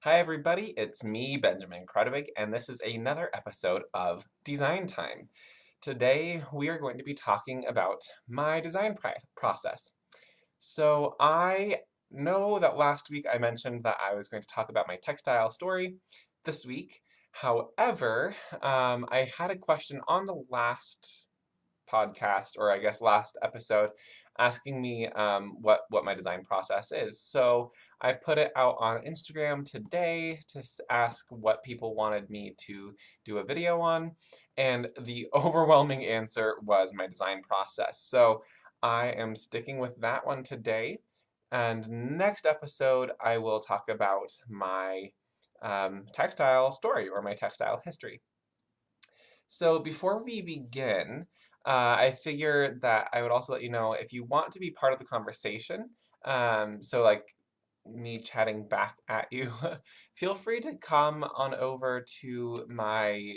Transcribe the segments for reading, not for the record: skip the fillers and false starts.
Hi everybody, it's me, Benjamin Krudwig, and this is another episode of Design Time. Today we are going to be talking about my design process. So I know that last week I mentioned that I was going to talk about my textile story this week. However, I had a question on the last podcast, or I guess last episode, asking me what my design process is. So I put it out on Instagram today to ask what people wanted me to do a video on, and the overwhelming answer was my design process. So I am sticking with that one today, and next episode I will talk about my textile story or my textile history. So before we begin, I figured that I would also let you know if you want to be part of the conversation, so like me chatting back at you, feel free to come on over to my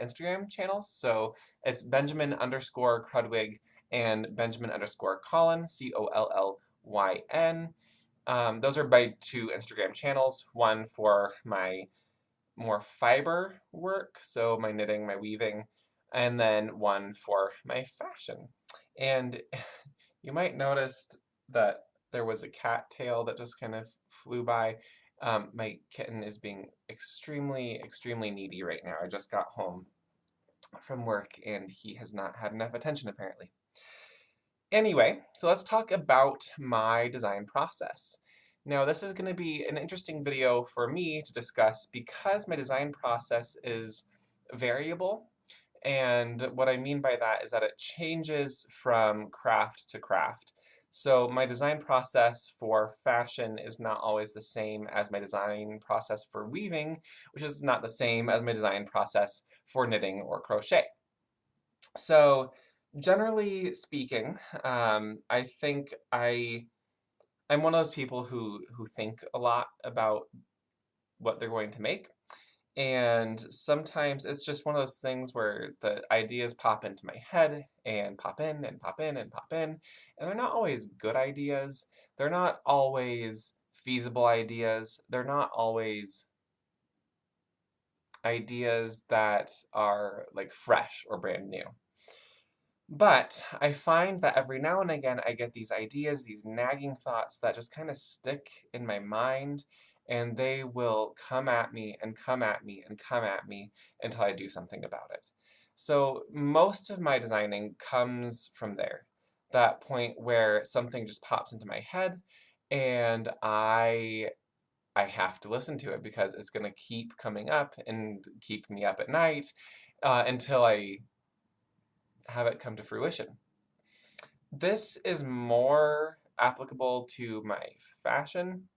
Instagram channels. So it's Benjamin underscore Krudwig and Benjamin underscore Collin, Collyn. Those are my two Instagram channels, one for my more fiber work, so my knitting, my weaving, and then one for my fashion. And you might notice that there was a cat tail that just kind of flew by. My kitten is being extremely needy right now. I just got home from work and he has not had enough attention apparently. Anyway, so let's talk about my design process. Now, this is going to be an interesting video for me to discuss because my design process is variable. And what I mean by that is that it changes from craft to craft. So my design process for fashion is not always the same as my design process for weaving, which is not the same as my design process for knitting or crochet. So generally speaking, I think I'm one of those people who think a lot about what they're going to make. And sometimes it's just one of those things where the ideas pop into my head and pop in and pop in and pop in. And they're not always good ideas. They're not always feasible ideas. They're not always ideas that are like fresh or brand new. But I find that every now and again I get these ideas, these nagging thoughts that just kind of stick in my mind, and they will come at me and come at me and come at me until I do something about it. So most of my designing comes from there, that point where something just pops into my head and I have to listen to it because it's going to keep coming up and keep me up at night until I have it come to fruition. This is more applicable to my fashion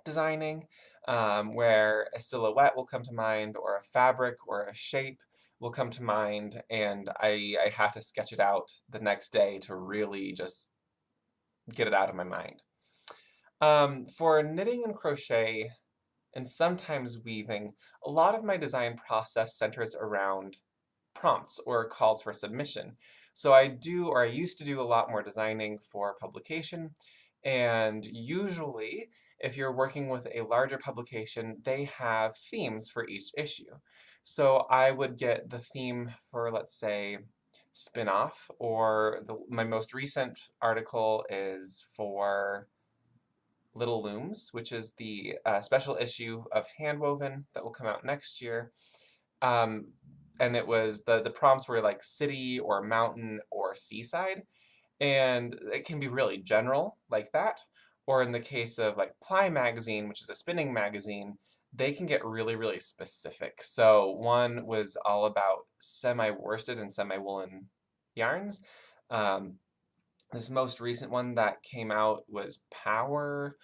designing, where a silhouette will come to mind, or a fabric or a shape will come to mind, and I have to sketch it out the next day to really just get it out of my mind. For knitting and crochet, and sometimes weaving, a lot of my design process centers around prompts or calls for submission. So I do, or I used to do a lot more designing for publication, and usually if you're working with a larger publication, they have themes for each issue. So I would get the theme for, let's say, spin-off, or my most recent article is for Little Looms, which is the special issue of Handwoven that will come out next year. Um, and it was the prompts were like city or mountain or seaside, and it can be really general like that. Or in the case of like Ply magazine, which is a spinning magazine, they can get really specific. So one was all about semi-worsted and semi-woolen yarns. Um, this most recent one that came out was Power,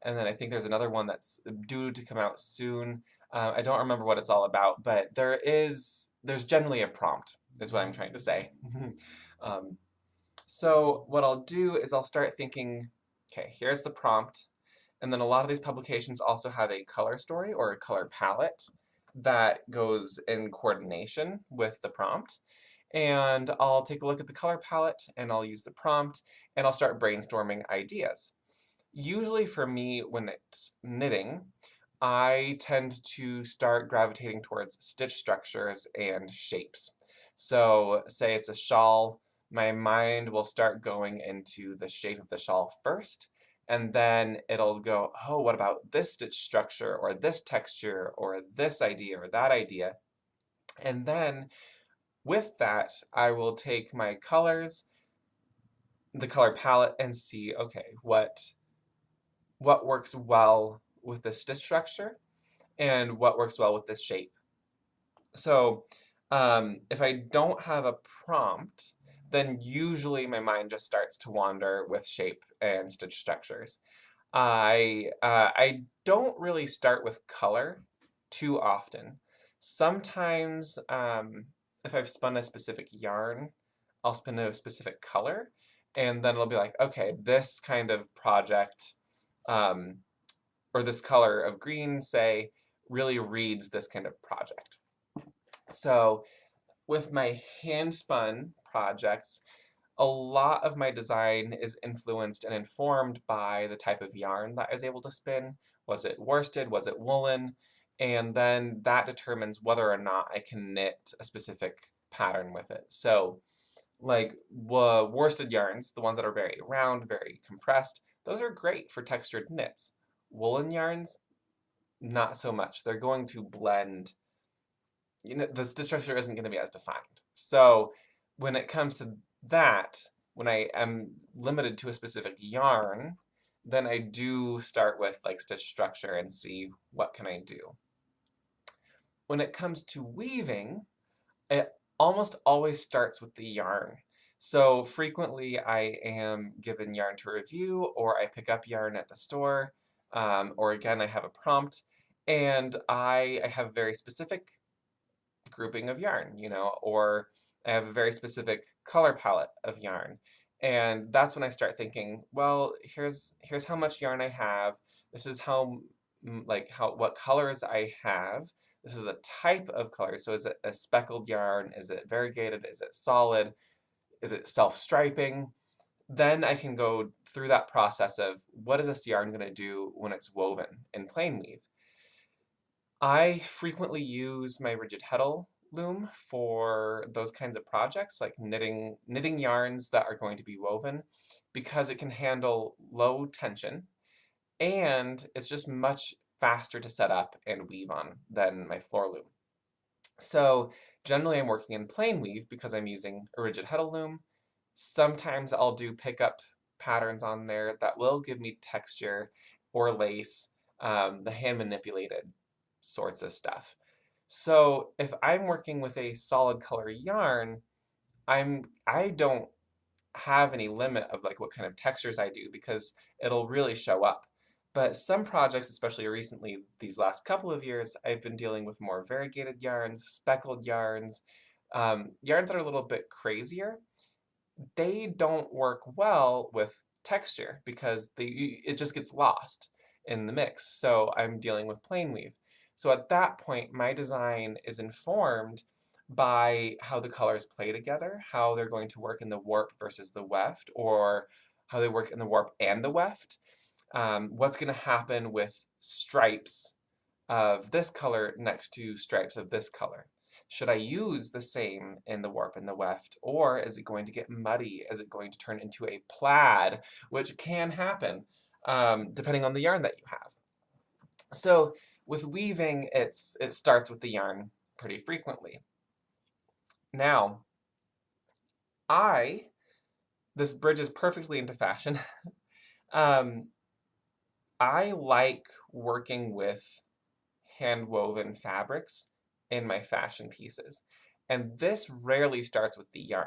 and then I think there's another one that's due to come out soon. I don't remember what it's all about, but there's generally a prompt, is what I'm trying to say. um, so what I'll do is I'll start thinking, okay, here's the prompt, and then a lot of these publications also have a color story or a color palette that goes in coordination with the prompt. And I'll take a look at the color palette and I'll use the prompt and I'll start brainstorming ideas. Usually for me, when it's knitting, I tend to start gravitating towards stitch structures and shapes. So say it's a shawl, my mind will start going into the shape of the shawl first, and then it'll go, oh, what about this stitch structure, or this texture, or this idea, or that idea? And then with that, I will take my colors, the color palette, and see, okay, what works well with this stitch structure and what works well with this shape. So if I don't have a prompt, then usually my mind just starts to wander with shape and stitch structures. I don't really start with color too often. Sometimes if I've spun a specific yarn, I'll spin a specific color, and then it'll be like, okay, this kind of project, um, or this color of green, say, really reads this kind of project. So with my hand-spun projects, a lot of my design is influenced and informed by the type of yarn that I was able to spin. Was it worsted? Was it woolen? And then that determines whether or not I can knit a specific pattern with it. So like worsted yarns, the ones that are very round, very compressed, those are great for textured knits. Woolen yarns, not so much. They're going to blend, the stitch structure isn't going to be as defined. So when it comes to that, when I am limited to a specific yarn, then I do start with like stitch structure and see what can I do. When it comes to weaving, it almost always starts with the yarn. So frequently I am given yarn to review, or I pick up yarn at the store, or again, I have a prompt, and I have a very specific grouping of yarn, or I have a very specific color palette of yarn. And that's when I start thinking, well, here's how much yarn I have. This is what colors I have. This is the type of color. So is it a speckled yarn? Is it variegated? Is it solid? Is it self-striping? Then I can go through that process of what is this yarn going to do when it's woven in plain weave. I frequently use my rigid heddle loom for those kinds of projects, like knitting yarns that are going to be woven, because it can handle low tension, and it's just much faster to set up and weave on than my floor loom. So generally I'm working in plain weave because I'm using a rigid heddle loom. Sometimes I'll do pickup patterns on there that will give me texture or lace, the hand manipulated sorts of stuff. So if I'm working with a solid color yarn, I don't have any limit of like what kind of textures I do because it'll really show up. But some projects, especially recently, these last couple of years, I've been dealing with more variegated yarns, speckled yarns, yarns that are a little bit crazier. They don't work well with texture because it just gets lost in the mix. So I'm dealing with plain weave. So at that point, my design is informed by how the colors play together, how they're going to work in the warp versus the weft, or how they work in the warp and the weft. What's going to happen with stripes of this color next to stripes of this color? Should I use the same in the warp and the weft, or is it going to get muddy? Is it going to turn into a plaid, which can happen depending on the yarn that you have? So with weaving, it starts with the yarn pretty frequently. Now, this bridges perfectly into fashion. um, I like working with hand-woven fabrics in my fashion pieces. And this rarely starts with the yarn.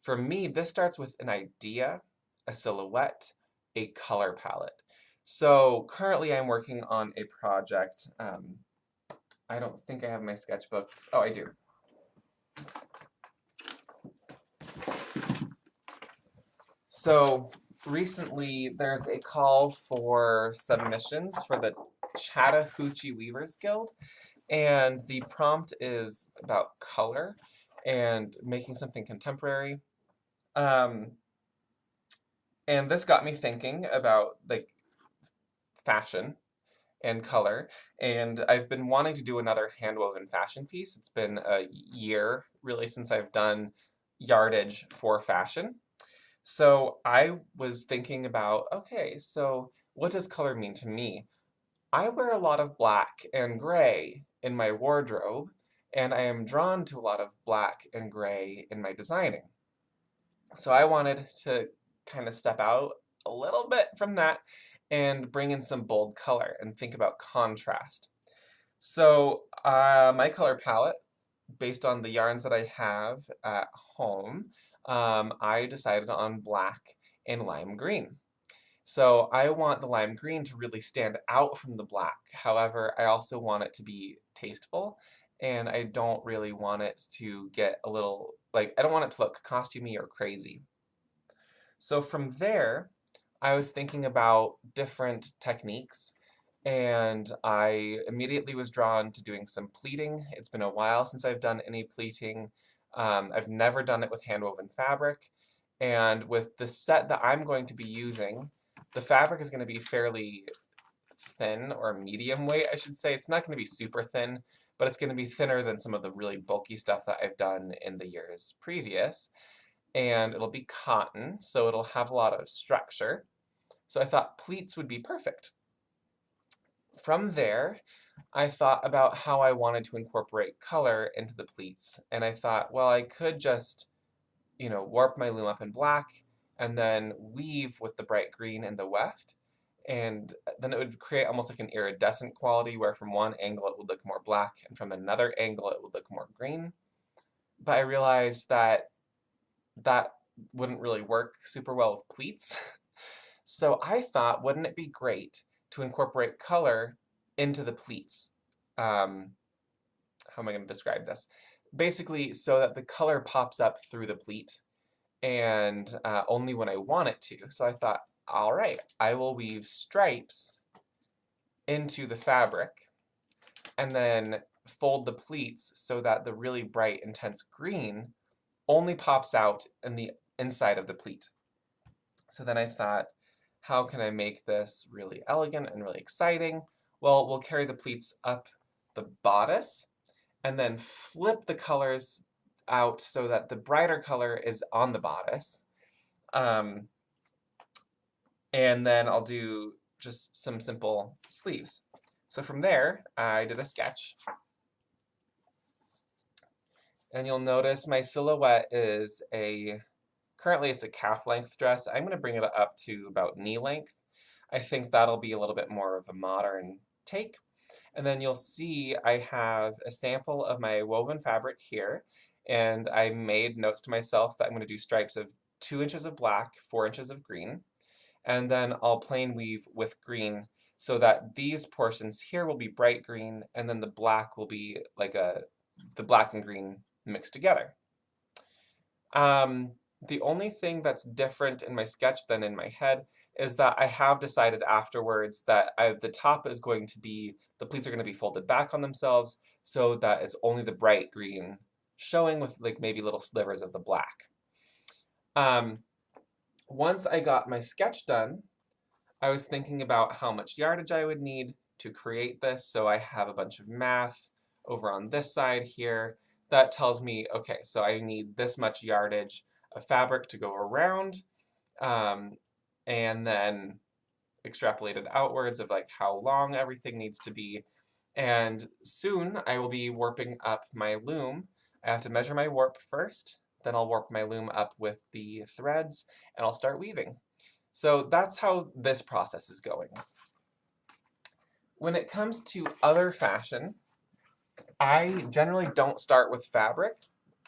For me, this starts with an idea, a silhouette, a color palette. So currently I'm working on a project. I don't think I have my sketchbook. Oh, I do. So recently there's a call for submissions for the Chattahoochee Weavers Guild. And the prompt is about color and making something contemporary. And this got me thinking about like fashion and color, and I've been wanting to do another hand-woven fashion piece. It's been a year, really, since I've done yardage for fashion. So I was thinking about, okay, so what does color mean to me? I wear a lot of black and gray in my wardrobe, and I am drawn to a lot of black and gray in my designing. So I wanted to kind of step out a little bit from that and bring in some bold color and think about contrast. So my color palette, based on the yarns that I have at home, I decided on black and lime green. So I want the lime green to really stand out from the black. However, I also want it to be tasteful, and I don't really want it to get a little, like, I don't want it to look costumey or crazy. So from there, I was thinking about different techniques, and I immediately was drawn to doing some pleating. It's been a while since I've done any pleating. I've never done it with hand-woven fabric, and with the set that I'm going to be using, the fabric is going to be fairly thin, or medium weight, I should say. It's not going to be super thin, but it's going to be thinner than some of the really bulky stuff that I've done in the years previous. And it'll be cotton, so it'll have a lot of structure. So I thought pleats would be perfect. From there, I thought about how I wanted to incorporate color into the pleats, and I thought, well, I could just, warp my loom up in black and then weave with the bright green in the weft, and then it would create almost like an iridescent quality where from one angle it would look more black and from another angle it would look more green. But I realized that that wouldn't really work super well with pleats. So I thought, wouldn't it be great to incorporate color into the pleats? How am I going to describe this? Basically, so that the color pops up through the pleat, and only when I want it to. So I thought, all right, I will weave stripes into the fabric, and then fold the pleats so that the really bright, intense green only pops out in the inside of the pleat. So then I thought, how can I make this really elegant and really exciting? Well, we'll carry the pleats up the bodice and then flip the colors out so that the brighter color is on the bodice. And then I'll do just some simple sleeves. So from there, I did a sketch. And you'll notice my silhouette is currently it's a calf length dress. I'm going to bring it up to about knee length. I think that'll be a little bit more of a modern take. And then you'll see I have a sample of my woven fabric here, and I made notes to myself that I'm going to do stripes of 2 inches of black, 4 inches of green, and then I'll plain weave with green so that these portions here will be bright green, and then the black will be like the black and green mixed together. The only thing that's different in my sketch than in my head is that I have decided afterwards that the top is going to be, the pleats are going to be folded back on themselves so that it's only the bright green showing with like maybe little slivers of the black. Once I got my sketch done, I was thinking about how much yardage I would need to create this, so I have a bunch of math over on this side here that tells me, okay, so I need this much yardage of fabric to go around, and then extrapolated outwards of like how long everything needs to be. And soon I will be warping up my loom. I have to measure my warp first, then I'll warp my loom up with the threads, and I'll start weaving. So that's how this process is going. When it comes to other fashion, I generally don't start with fabric.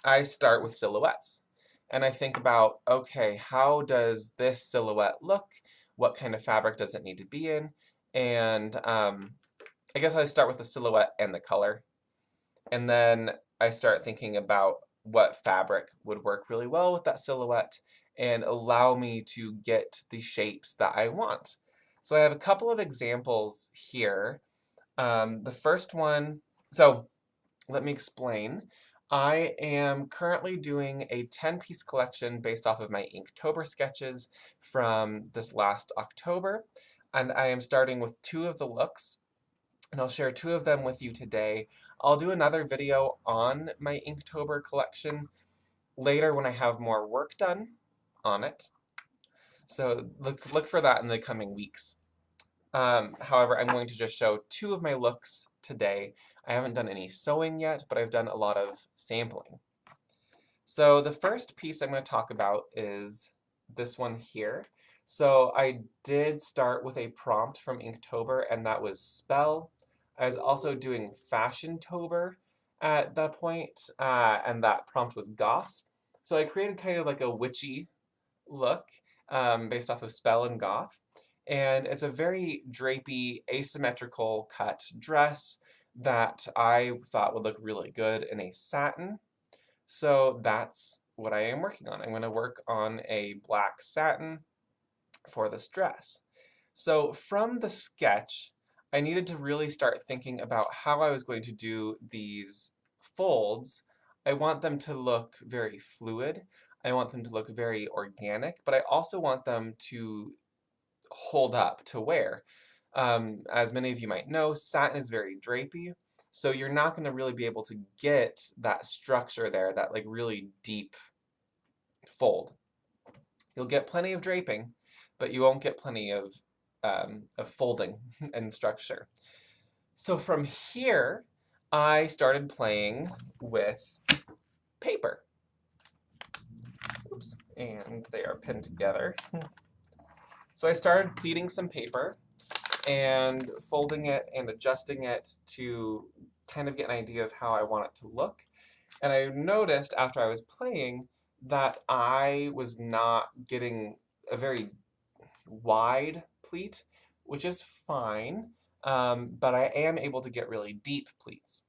I start with silhouettes. And I think about, okay, how does this silhouette look? What kind of fabric does it need to be in? And I guess I start with the silhouette and the color. And then I start thinking about what fabric would work really well with that silhouette and allow me to get the shapes that I want. So I have a couple of examples here. The first one, so let me explain. I am currently doing a 10-piece collection based off of my Inktober sketches from this last October, and I am starting with 2 of the looks. and I'll share 2 of them with you today. I'll do another video on my Inktober collection later when I have more work done on it. So look for that in the coming weeks. However, I'm going to just show 2 of my looks today. I haven't done any sewing yet, but I've done a lot of sampling. So the first piece I'm going to talk about is this one here. So I did start with a prompt from Inktober, and that was spell. I was also doing Fashiontober at that point, and that prompt was goth. So I created kind of like a witchy look based off of spell and goth. And it's a very drapey, asymmetrical cut dress that I thought would look really good in a satin. So that's what I am working on. I'm going to work on a black satin for this dress. So from the sketch, I needed to really start thinking about how I was going to do these folds. I want them to look very fluid. I want them to look very organic, but I also want them to hold up to wear. As many of you might know, satin is very drapey, so you're not going to really be able to get that structure there, that like really deep fold. You'll get plenty of draping, but you won't get plenty of folding and structure. So from here, I started playing with paper. Oops, and they are pinned together. So I started pleating some paper and folding it and adjusting it to kind of get an idea of how I want it to look. And I noticed after I was playing that I was not getting a very wide pleat, which is fine, but I am able to get really deep pleats.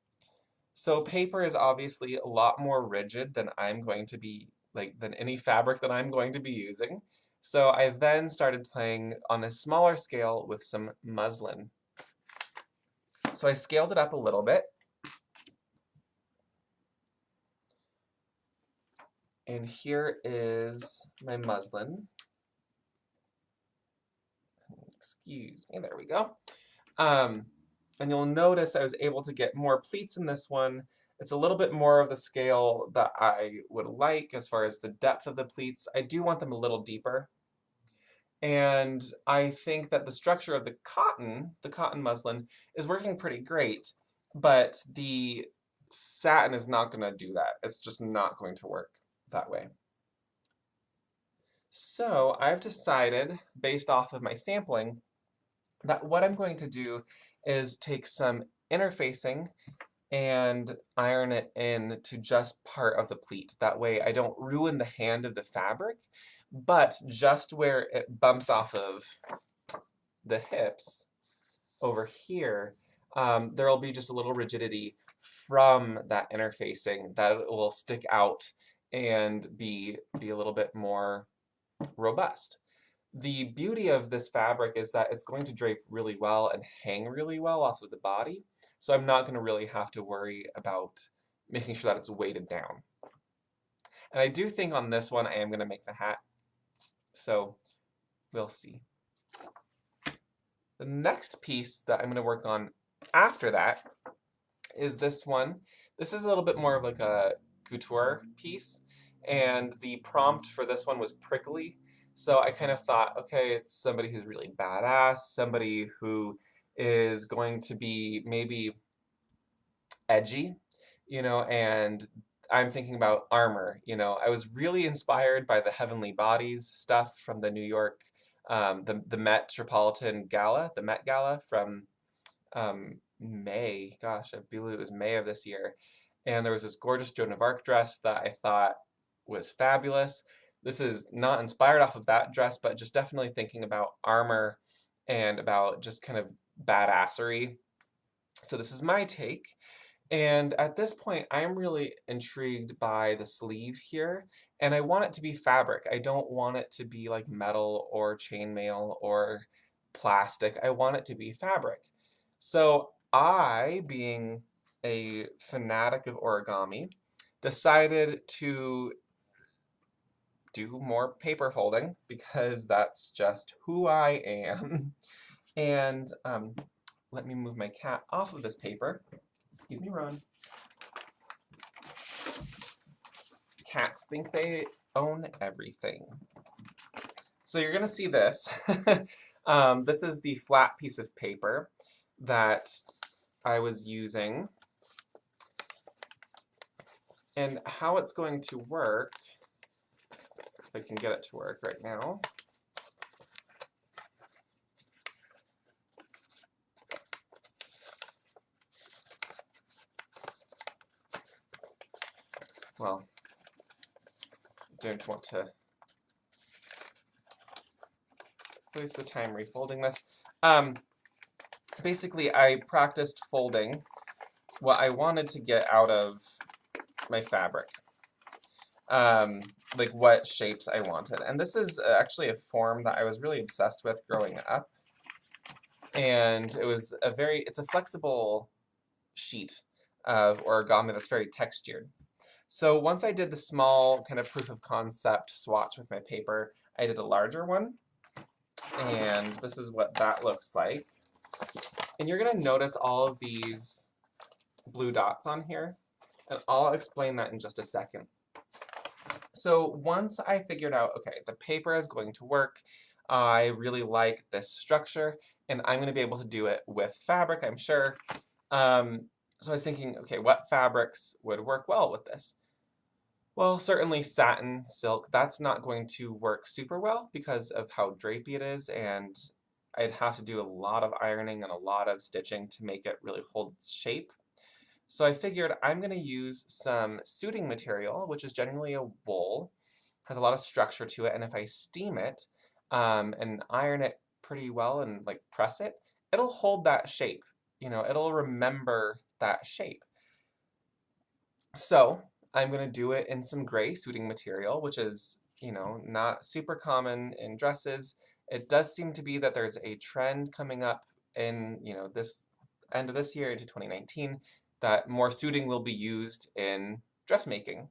So paper is obviously a lot more rigid than I'm going to be, than any fabric that I'm going to be using. So I then started playing on a smaller scale with some muslin. So I scaled it up a little bit. And here is my muslin. Excuse me, there we go. And you'll notice I was able to get more pleats in this one. It's a little bit more of the scale that I would like as far as the depth of the pleats. I do want them a little deeper. And I think that the structure of the cotton muslin, is working pretty great, but the satin is not going to do that. It's just not going to work that way. So I've decided, based off of my sampling, that what I'm going to do is take some interfacing and iron it in to just part of the pleat. That way I don't ruin the hand of the fabric, but just where it bumps off of the hips over here, there will be just a little rigidity from that interfacing that it will stick out and be a little bit more robust. The beauty of this fabric is that it's going to drape really well and hang really well off of the body, so I'm not going to really have to worry about making sure that it's weighted down. And I do think on this one I am going to make the hat, so we'll see. The next piece that I'm going to work on after that is this one. This is a little bit more of like a couture piece, and the prompt for this one was prickly. So I kind of thought, okay, it's somebody who's really badass, somebody who is going to be maybe edgy, and I'm thinking about armor. I was really inspired by the Heavenly Bodies stuff from the New York, the Metropolitan Gala, the Met Gala from May. Gosh, I believe it was May of this year. And there was this gorgeous Joan of Arc dress that I thought was fabulous. This is not inspired off of that dress, but just definitely thinking about armor and about just kind of badassery. So this is my take. And at this point, I'm really intrigued by the sleeve here, and I want it to be fabric. I don't want it to be like metal or chainmail or plastic. I want it to be fabric. So I, being a fanatic of origami, decided to do more paper folding because that's just who I am. And let me move my cat off of this paper. Excuse me, Ron. Cats think they own everything. So you're gonna see this. This is the flat piece of paper that I was using. And how it's going to work, if I can get it to work right now. Well, I don't want to waste the time refolding this. Basically, I practiced folding what I wanted to get out of my fabric. Like what shapes I wanted. And this is actually a form that I was really obsessed with growing up. And it's a flexible sheet of origami that's very textured. So once I did the small kind of proof of concept swatch with my paper, I did a larger one. And this is what that looks like. And you're gonna notice all of these blue dots on here, and I'll explain that in just a second. So once I figured out, okay, the paper is going to work, I really like this structure, and I'm going to be able to do it with fabric, I'm sure. So I was thinking, okay, what fabrics would work well with this? Well, certainly satin, silk, that's not going to work super well because of how drapey it is, and I'd have to do a lot of ironing and a lot of stitching to make it really hold its shape. So I figured I'm going to use some suiting material, which is generally a wool, has a lot of structure to it, and if I steam it and iron it pretty well and like press it, it'll hold that shape. You know, it'll remember that shape. So I'm going to do it in some gray suiting material, which is, you know, not super common in dresses. It does seem to be that there's a trend coming up in, you know, this end of this year into 2019 that more suiting will be used in dressmaking.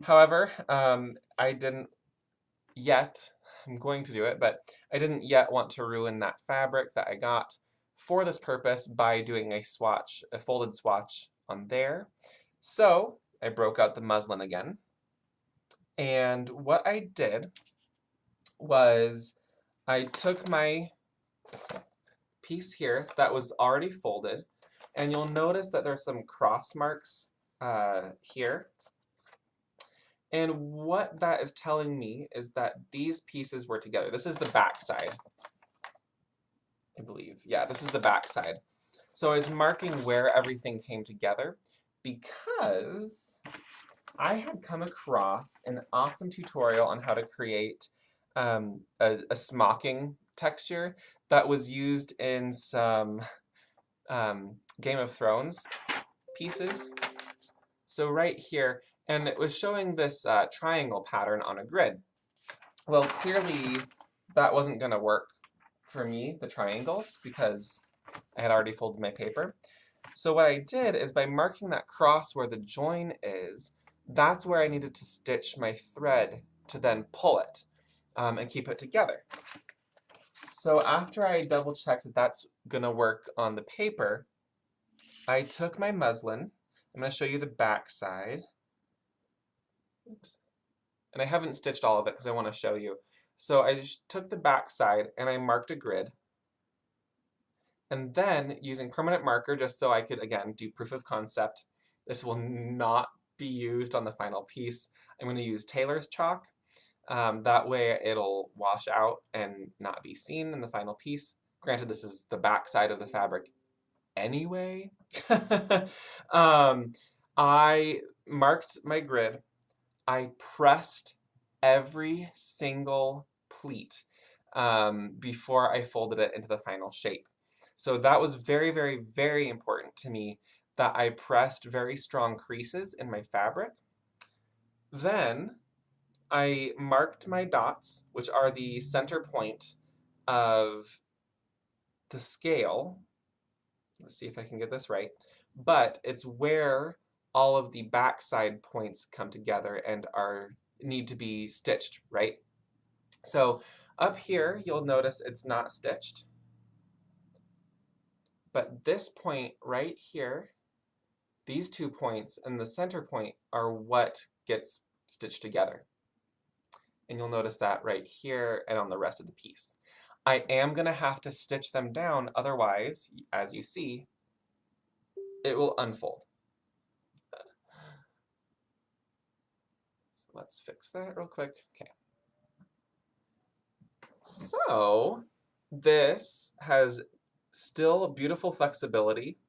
However, I didn't yet, I'm going to do it, but I didn't yet want to ruin that fabric that I got for this purpose by doing a swatch, a folded swatch on there. So I broke out the muslin again, and what I did was I took my piece here that was already folded, and you'll notice that there's some cross marks here. And what that is telling me is that these pieces were together. This is the back side, I believe. Yeah, this is the back side. So I was marking where everything came together because I had come across an awesome tutorial on how to create a smocking texture that was used in some Game of Thrones pieces. So right here, and it was showing this triangle pattern on a grid. Well, clearly that wasn't going to work for me, the triangles, because I had already folded my paper. So what I did is by marking that cross where the join is, that's where I needed to stitch my thread to then pull it and keep it together. So after I double checked that that's going to work on the paper, I took my muslin. I'm going to show you the back side. Oops. And I haven't stitched all of it because I want to show you. So I just took the back side and I marked a grid. And then using permanent marker, just so I could, again, do proof of concept, this will not be used on the final piece. I'm going to use tailor's chalk. That way it'll wash out and not be seen in the final piece. Granted, this is the back side of the fabric anyway. I marked my grid. I pressed every single pleat before I folded it into the final shape. So that was very, very, very important to me that I pressed very strong creases in my fabric. Then I marked my dots, which are the center point of the scale. Let's see if I can get this right. But it's where all of the backside points come together and need to be stitched, right? So up here, you'll notice it's not stitched. but this point right here, these 2 points and the center point are what gets stitched together. And you'll notice that right here and on the rest of the piece. I am going to have to stitch them down, otherwise, as you see, it will unfold. So let's fix that real quick. Okay. So this has still beautiful flexibility,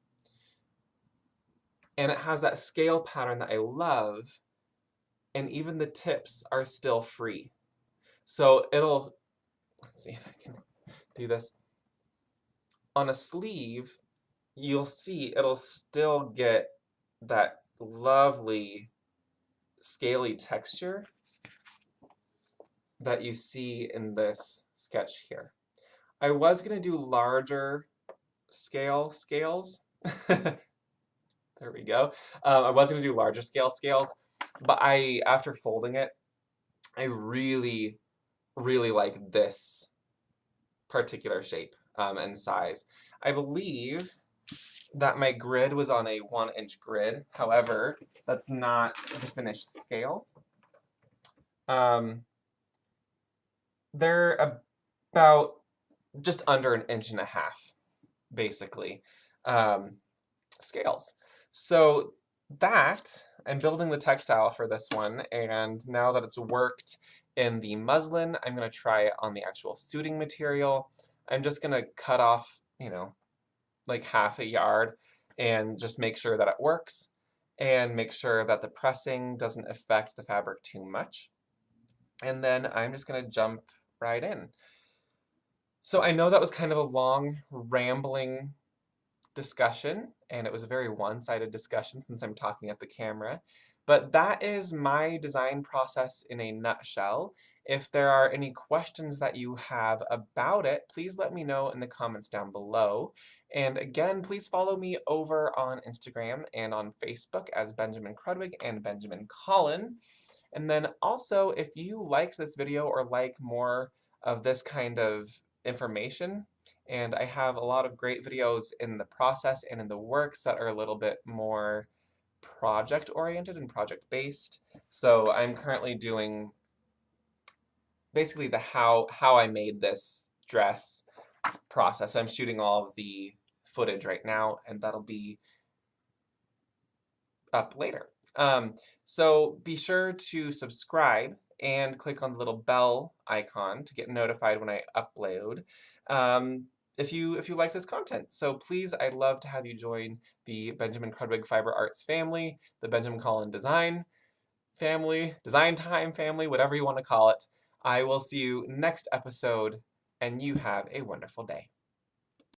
and it has that scale pattern that I love, and even the tips are still free. So it'll, let's see if I can do this. On a sleeve, you'll see it'll still get that lovely scaly texture that you see in this sketch here. I was going to do larger scales. There we go. I was going to do larger scales, but after folding it, I really, really like this particular shape and size. I believe that my grid was on a 1-inch grid. However, that's not the finished scale. They're about just under 1.5 inches, basically, scales. So that, I'm building the textile for this one, and now that it's worked in the muslin, I'm going to try it on the actual suiting material. I'm just going to cut off, you know, like 1/2 yard and just make sure that it works and make sure that the pressing doesn't affect the fabric too much. And then I'm just going to jump right in. So I know that was kind of a long, rambling discussion, and it was a very one-sided discussion since I'm talking at the camera, but that is my design process in a nutshell. If there are any questions that you have about it, please let me know in the comments down below. And again, please follow me over on Instagram and on Facebook as Benjamin Krudwig and Benjamin Collin. And then also, if you liked this video or like more of this kind of information, and I have a lot of great videos in the process and in the works that are a little bit more project-oriented and project-based. So I'm currently doing basically the how I made this dress process. So I'm shooting all of the footage right now, and that'll be up later. So be sure to subscribe and click on the little bell icon to get notified when I upload. If you like this content. So please, I'd love to have you join the Benjamin Krudwig Fiber Arts family, the Benjamin Collin Design family, Design Time family, whatever you want to call it. I will see you next episode, and you have a wonderful day.